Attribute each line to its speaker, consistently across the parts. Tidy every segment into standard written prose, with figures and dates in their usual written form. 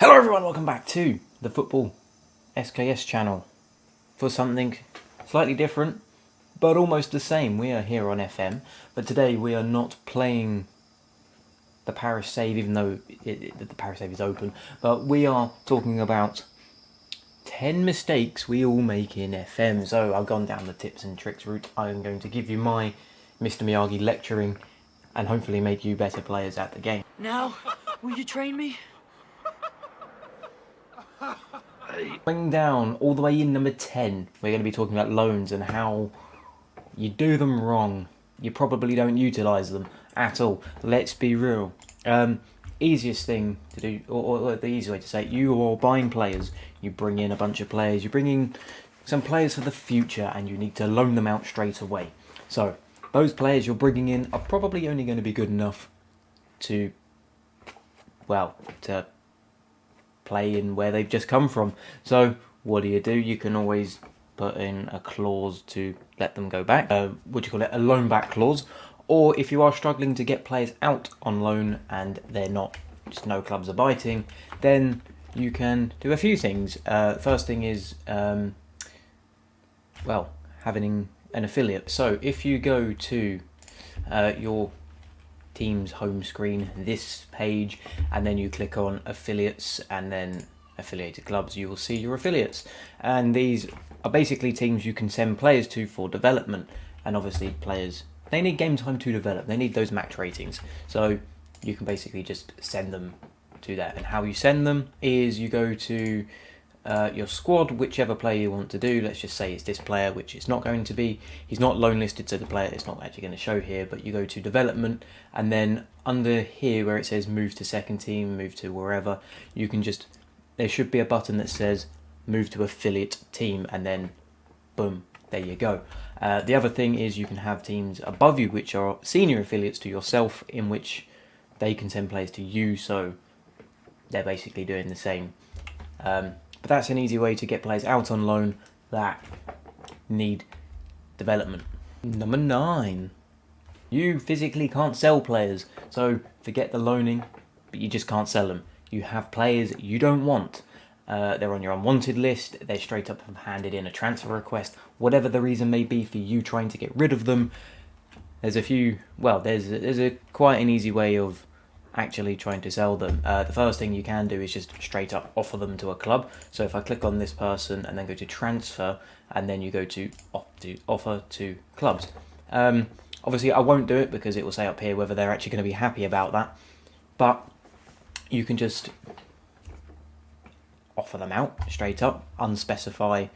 Speaker 1: Hello everyone, welcome back to the Football SKS channel for something slightly different but almost the same. We are here on FM, but today we are not playing the Paris save, even though the Paris save is open, but we are talking about 10 mistakes we all make in FM. So I've gone down the tips and tricks route. I'm going to give you my Mr. Miyagi lecturing and hopefully make you better players at the game.
Speaker 2: Now, will you train me?
Speaker 1: Going down all the way in number 10, we're going to be talking about loans and how you do them wrong. You probably don't utilise them at all. Let's be real. Easiest thing to do, or the easy way to say it, you are buying players. You bring in a bunch of players. You bring in some players for the future and you need to loan them out straight away. So those players you're bringing in are probably only going to be good enough to, well, to play in where they've just come from. So what do? You can always put in a clause to let them go back. A loan back clause. Or if you are struggling to get players out on loan and they're not, just no clubs are biting, then you can do a few things. First thing is, having an affiliate. So if you go to your team's home screen, this page, and then you click on affiliates and then affiliated clubs, you will see your affiliates, and these are basically teams you can send players to for development. And obviously players, they need game time to develop, they need those match ratings, so you can basically just send them to that. And how you send them is you go to your squad, whichever player you want to do. Let's just say it's this player, which it's not going to be. He's not loan listed, so the player it's not actually going to show here, but you go to development, and then under here where it says move to second team, move to wherever, you can just, there should be a button that says move to affiliate team, and then boom, there you go. The other thing is you can have teams above you which are senior affiliates to yourself, in which they can send players to you, so they're basically doing the same. But that's an easy way to get players out on loan that need development. Number 9. You physically can't sell players, so forget the loaning, but you just can't sell them. You have players you don't want. They're on your unwanted list, they're straight up handed in a transfer request, whatever the reason may be for you trying to get rid of them. There's quite an easy way of actually trying to sell them. The first thing you can do is just straight up offer them to a club. So if I click on this person and then go to transfer, and then you go to offer to clubs. Obviously I won't do it because it will say up here whether they're actually going to be happy about that, but you can just offer them out straight up, unspecify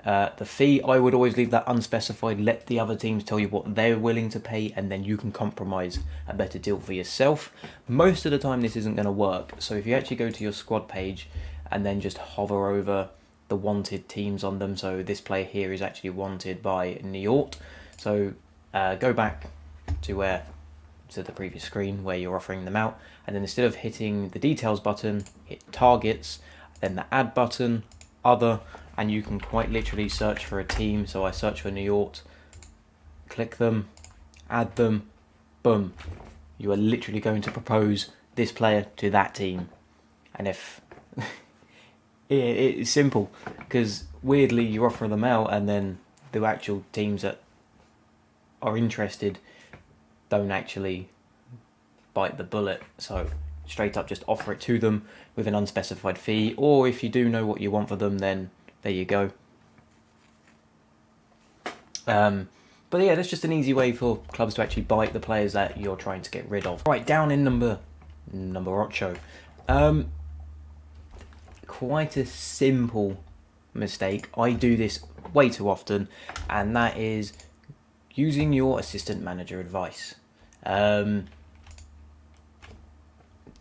Speaker 1: the fee. I would always leave that unspecified, let the other teams tell you what they're willing to pay, and then you can compromise a better deal for yourself. Most of the time this isn't going to work, so if you actually go to your squad page and then just hover over the wanted teams on them, so this player here is actually wanted by Niort, so go back to the previous screen where you're offering them out, and then instead of hitting the details button, hit targets, then the add button, other, and you can quite literally search for a team. So I search for Niort, click them, add them, boom. You are literally going to propose this player to that team. And if it's simple, because weirdly you offer them out and then the actual teams that are interested don't actually bite the bullet. So straight up just offer it to them with an unspecified fee, or if you do know what you want for them, then there you go. But yeah, that's just an easy way for clubs to actually bite the players that you're trying to get rid of. Right, down in number 8. Quite a simple mistake. I do this way too often, and that is using your assistant manager advice.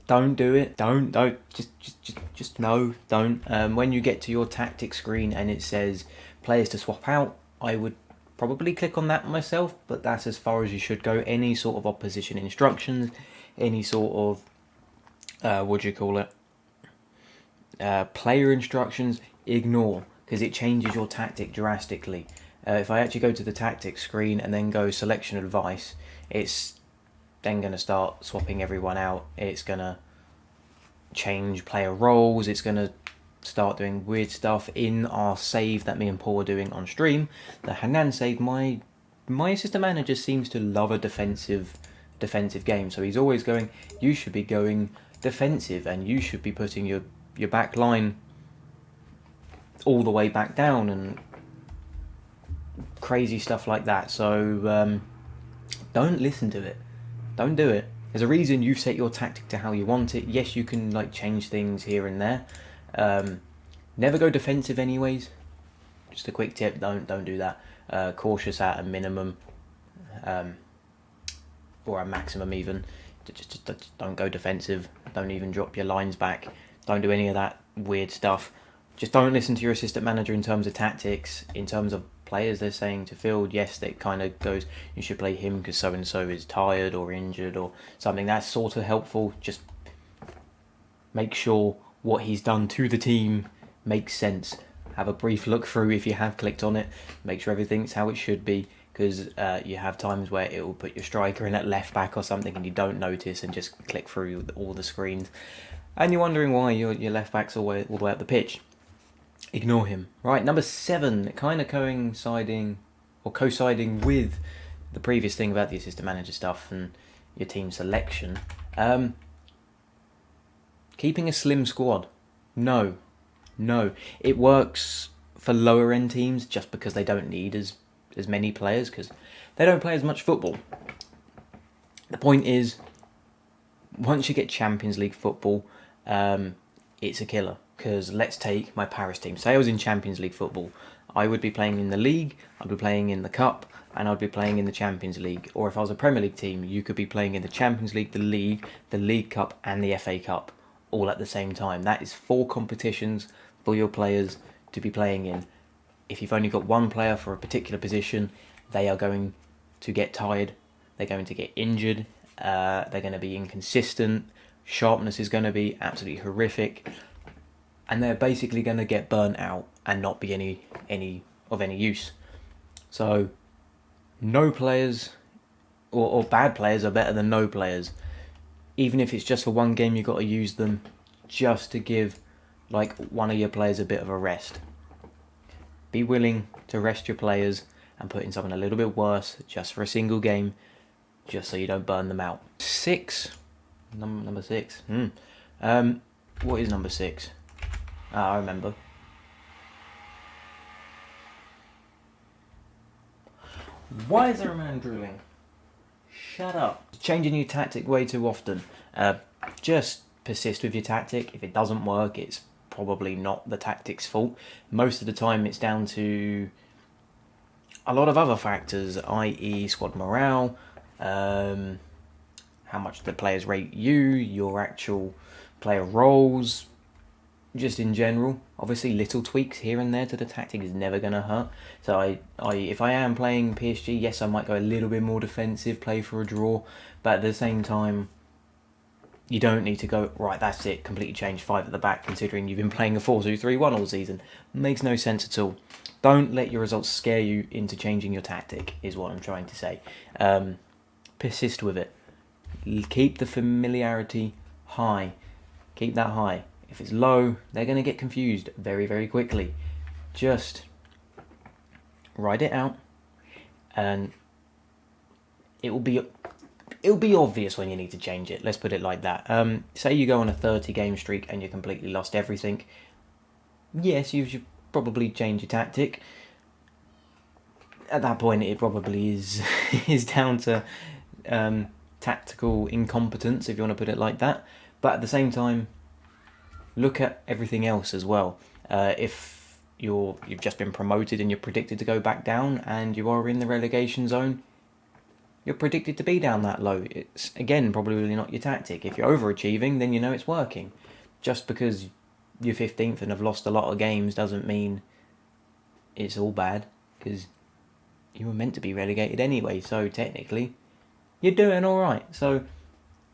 Speaker 1: Don't do it. Don't. Just no. Don't. When you get to your tactics screen and it says players to swap out, I would probably click on that myself, but that's as far as you should go. Any sort of opposition instructions, any sort of player instructions, ignore, because it changes your tactic drastically. If I actually go to the tactics screen and then go selection advice, it's then going to start swapping everyone out. It's going to change player roles. It's going to start doing weird stuff. In our save that me and Paul are doing on stream, the Hanan save, my assistant manager seems to love a defensive game. So he's always going, you should be going defensive and you should be putting your back line all the way back down and crazy stuff like that. So don't listen to it. Don't do it. There's a reason you've set your tactic to how you want it. Yes, you can like change things here and there. Never go defensive anyways. Just a quick tip, don't do that. Cautious at a minimum, or a maximum even. Just don't go defensive. Don't even drop your lines back. Don't do any of that weird stuff. Just don't listen to your assistant manager in terms of tactics. In terms of players they're saying to field, yes, it kind of goes, you should play him because so and so is tired or injured or something. That's sort of helpful. Just make sure what he's done to the team makes sense. Have a brief look through if you have clicked on it. Make sure everything's how it should be, because you have times where it will put your striker in at left back or something and you don't notice and just click through all the screens and you're wondering why your left back's all the way up the pitch. Ignore him. Right, number 7, kind of coinciding with the previous thing about the assistant manager stuff and your team selection. Keeping a slim squad. No. It works for lower end teams just because they don't need as many players, because they don't play as much football. The point is, once you get Champions League football, it's a killer. Because let's take my Paris team. Say I was in Champions League football. I would be playing in the league, I'd be playing in the cup, and I'd be playing in the Champions League. Or if I was a Premier League team, you could be playing in the Champions League, the League Cup, and the FA Cup all at the same time. That is 4 competitions for your players to be playing in. If you've only got one player for a particular position, they are going to get tired, they're going to get injured, they're going to be inconsistent, sharpness is going to be absolutely horrific, and they're basically going to get burnt out and not be any use. So no players or bad players are better than no players. Even if it's just for one game, you've got to use them just to give like one of your players a bit of a rest. Be willing to rest your players and put in something a little bit worse just for a single game, just so you don't burn them out. 6. Number 6. What is number 6? I remember. Why is there a man drooling? Shut up. Changing your tactic way too often. Just persist with your tactic. If it doesn't work, it's probably not the tactic's fault. Most of the time it's down to a lot of other factors, i.e. squad morale, how much the players rate you, your actual player roles, just in general. Obviously little tweaks here and there to the tactic is never going to hurt. So if I am playing PSG, yes, I might go a little bit more defensive, play for a draw, but at the same time, you don't need to go, right, that's it, completely change 5 at the back, considering you've been playing a 4-2-3-1 all season. Makes no sense at all. Don't let your results scare you into changing your tactic, is what I'm trying to say. Persist with it. Keep the familiarity high. Keep that high. If it's low, they're going to get confused very, very quickly. Just write it out, and it will be obvious when you need to change it. Let's put it like that. Say you go on a 30-game streak and you completely lost everything. Yes, you should probably change your tactic. At that point, it probably is down to tactical incompetence, if you want to put it like that. But at the same time, look at everything else as well. If you've just been promoted and you're predicted to go back down and you are in the relegation zone, you're predicted to be down that low. It's, again, probably not your tactic. If you're overachieving, then you know it's working. Just because you're 15th and have lost a lot of games doesn't mean it's all bad, because you were meant to be relegated anyway, so technically you're doing alright. So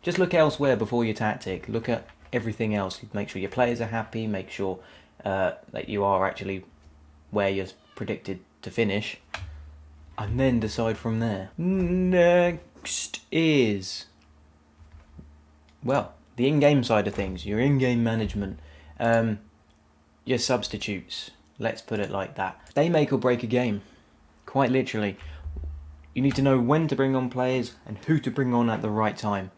Speaker 1: just look elsewhere before your tactic. Look at everything else. Make sure your players are happy, make sure that you are actually where you're predicted to finish, and then decide from there. Next is, well, the in-game side of things, your in-game management, your substitutes, let's put it like that. They make or break a game, quite literally. You need to know when to bring on players and who to bring on at the right time.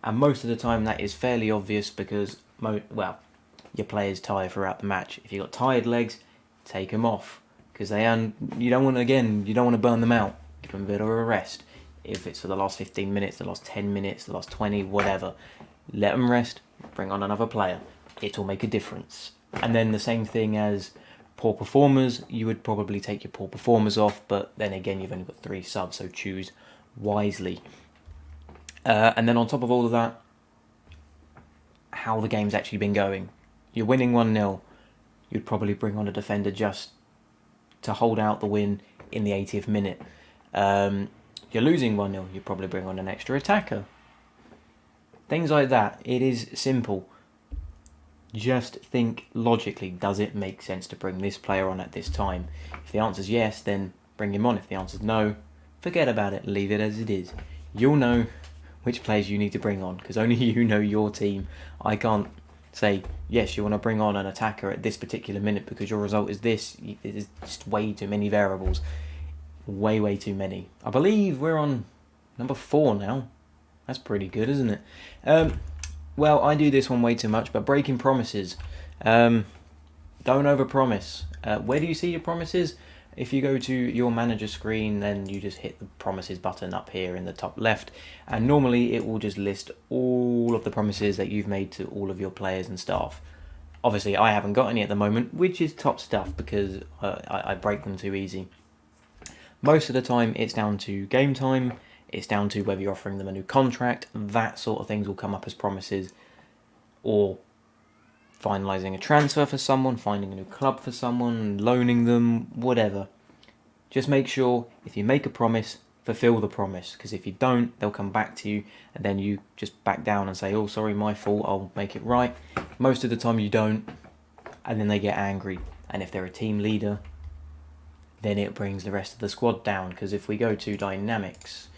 Speaker 1: And most of the time that is fairly obvious because, your players tire throughout the match. If you've got tired legs, take them off. Because you don't want to burn them out. Give them a bit of a rest. If it's for the last 15 minutes, the last 10 minutes, the last 20, whatever. Let them rest, bring on another player. It will make a difference. And then the same thing as poor performers, you would probably take your poor performers off, but then again, you've only got 3 subs, so choose wisely. And then on top of all of that, how the game's actually been going. You're winning 1-0, you'd probably bring on a defender just to hold out the win in the 80th minute. You're losing 1-0, you'd probably bring on an extra attacker. Things like that. It is simple. Just think logically, does it make sense to bring this player on at this time? If the answer's yes, then bring him on. If the answer's no, forget about it, leave it as it is. You'll know which players you need to bring on, because only you know your team. I can't say, yes, you want to bring on an attacker at this particular minute because your result is this. There's just way too many variables. Way too many. I believe we're on number 4 now. That's pretty good, isn't it? Well, I do this one way too much, but breaking promises. Don't overpromise. Where do you see your promises? If you go to your manager screen, then you just hit the promises button up here in the top left, and normally it will just list all of the promises that you've made to all of your players and staff. Obviously, I haven't got any at the moment, which is top stuff because I break them too easy. Most of the time, it's down to game time. It's down to whether you're offering them a new contract. That sort of things will come up as promises, or finalising a transfer for someone, finding a new club for someone, loaning them, whatever. Just make sure if you make a promise, fulfill the promise, because if you don't, they'll come back to you and then you just back down and say, oh, sorry, my fault, I'll make it right. Most of the time you don't, and then they get angry. And if they're a team leader, then it brings the rest of the squad down, because if we go to dynamics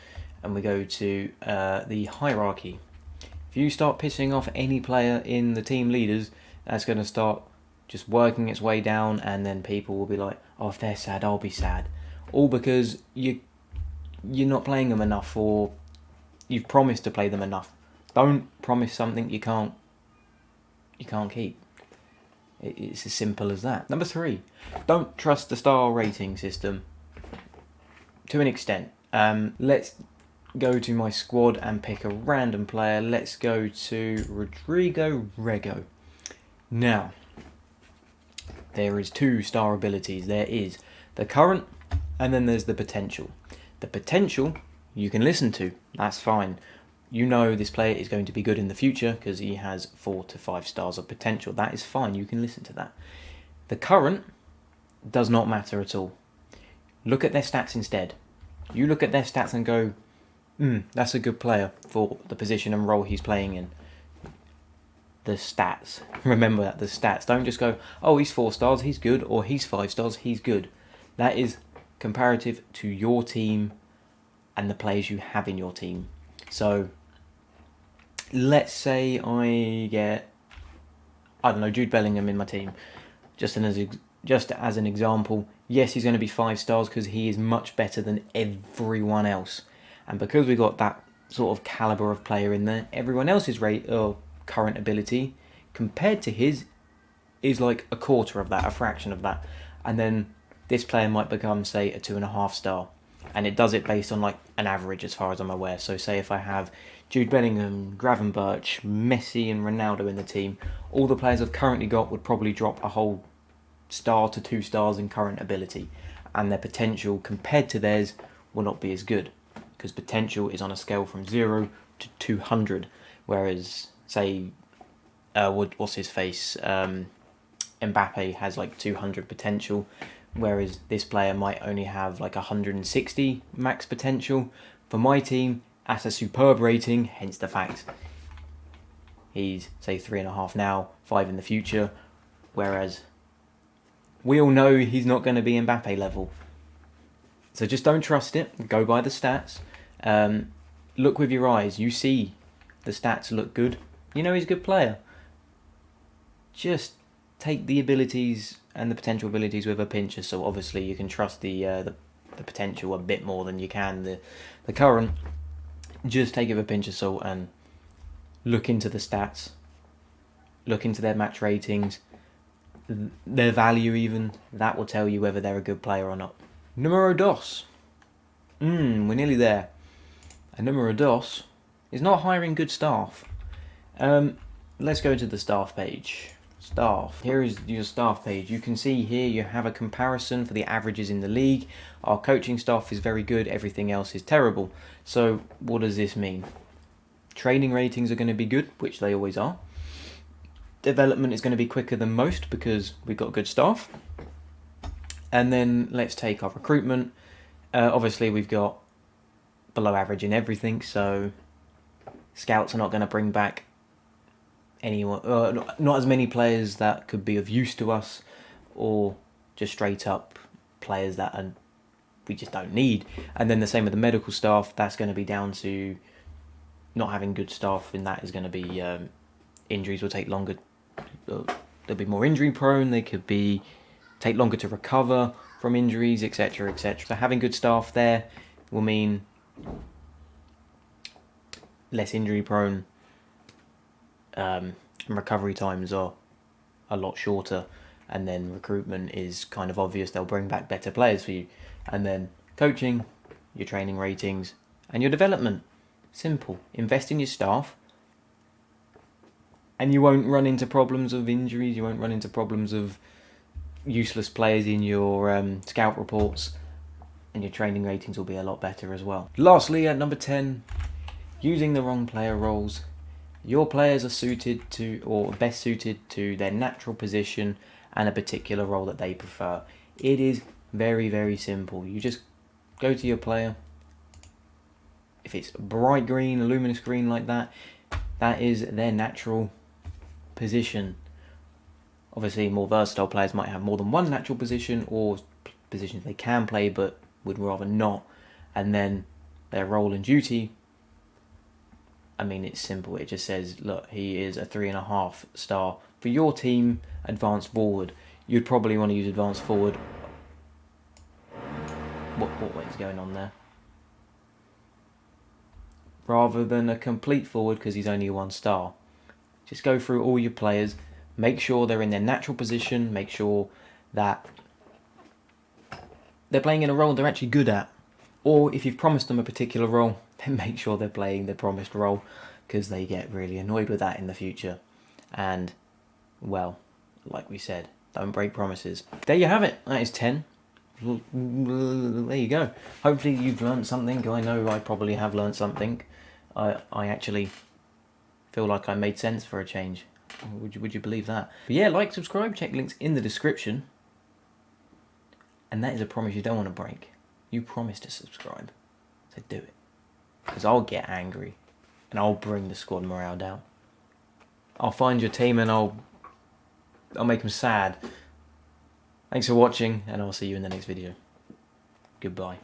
Speaker 1: and we go to the hierarchy, if you start pissing off any player in the team leaders, that's going to start just working its way down, and then people will be like, oh, if they're sad, I'll be sad. All because you're not playing them enough, or you've promised to play them enough. Don't promise something you can't keep. It's as simple as that. Number 3, don't trust the star rating system. To an extent. Let's go to my squad and pick a random player. Let's go to Rodrigo Rego. Now, there is 2 star abilities. There is the current, and then there's the potential. The potential you can listen to. That's fine. You know this player is going to be good in the future because he has 4 to 5 stars of potential. That is fine. You can listen to that. The current does not matter at all. Look at their stats instead. You look at their stats and go, that's a good player for the position and role he's playing in. The stats. Remember that, the stats. Don't just go, oh, he's 4 stars, he's good, or he's 5 stars, he's good. That is comparative to your team and the players you have in your team. So, let's say I get, Jude Bellingham in my team. Just as an example, yes, he's going to be 5 stars because he is much better than everyone else. And because we got that sort of caliber of player in there, everyone else's current ability compared to his is like a quarter of that, a fraction of that. And then this player might become, say, a 2.5 star. And it does it based on like an average as far as I'm aware. So say if I have Jude Bellingham, Gravenberch, Messi and Ronaldo in the team, all the players I've currently got would probably drop a whole star to 2 stars in current ability. And their potential compared to theirs will not be as good. Because potential is on a scale from 0 to 200. Whereas, say, what's his face? Mbappe has like 200 potential. Whereas this player might only have like 160 max potential. For my team, that's a superb rating, hence the fact he's, say, 3.5 now, 5 in the future. Whereas we all know he's not going to be Mbappe level. So just don't trust it. Go by the stats. Look with your eyes. You see the stats look good. You know he's a good player. Just take the abilities and the potential abilities with a pinch of salt. Obviously, you can trust the potential a bit more than you can the current. Just take it with a pinch of salt and look into the stats. Look into their match ratings, their value even. That will tell you whether they're a good player or not. Numero dos. We're nearly there. And numero dos is not hiring good staff. Let's go to the staff page. Staff. Here is your staff page. You can see here you have a comparison for the averages in the league. Our coaching staff is very good. Everything else is terrible. So what does this mean? Training ratings are going to be good, which they always are. Development is going to be quicker than most because we've got good staff. And then let's take our recruitment. Obviously we've got below average in everything, so scouts are not going to bring back anyone, not as many players that could be of use to us, or just straight up players that we just don't need. And then the same with the medical staff. That's going to be down to not having good staff, and that is going to be injuries will take longer. They'll be more injury prone. They could take longer to recover from injuries, etc., etc. So having good staff there will mean less injury prone, and recovery times are a lot shorter. And then recruitment is kind of obvious. They'll bring back better players for you. And then coaching, your training ratings, and your development. Simple. Invest in your staff, and you won't run into problems of injuries. You won't run into problems of useless players in your scout reports, and your training ratings will be a lot better as well. Lastly, at number 10, using the wrong player roles. Your players are suited to, or best suited to, their natural position and a particular role that they prefer. It is very, very simple. You just go to your player. If it's bright green, a luminous green like that, that is their natural position. Obviously, more versatile players might have more than one natural position, or positions they can play but would rather not. And then their role and duty, I mean, it's simple. It just says, look, he is a 3.5 star. For your team, advanced forward. You'd probably want to use advanced forward. What is going on there? Rather than a complete forward, because he's only a 1 star. Just go through all your players. Make sure they're in their natural position. Make sure that they're playing in a role they're actually good at. Or if you've promised them a particular role, then make sure they're playing the promised role, because they get really annoyed with that in the future. And, well, like we said, don't break promises. There you have it. That is 10. There you go. Hopefully you've learned something. I know I probably have learned something. I actually feel like I made sense for a change. Would you believe that? But yeah, like, subscribe, check links in the description. And that is a promise you don't want to break. You promised to subscribe, so do it. Because I'll get angry, and I'll bring the squad morale down. I'll find your team and I'll make them sad. Thanks for watching, and I'll see you in the next video. Goodbye.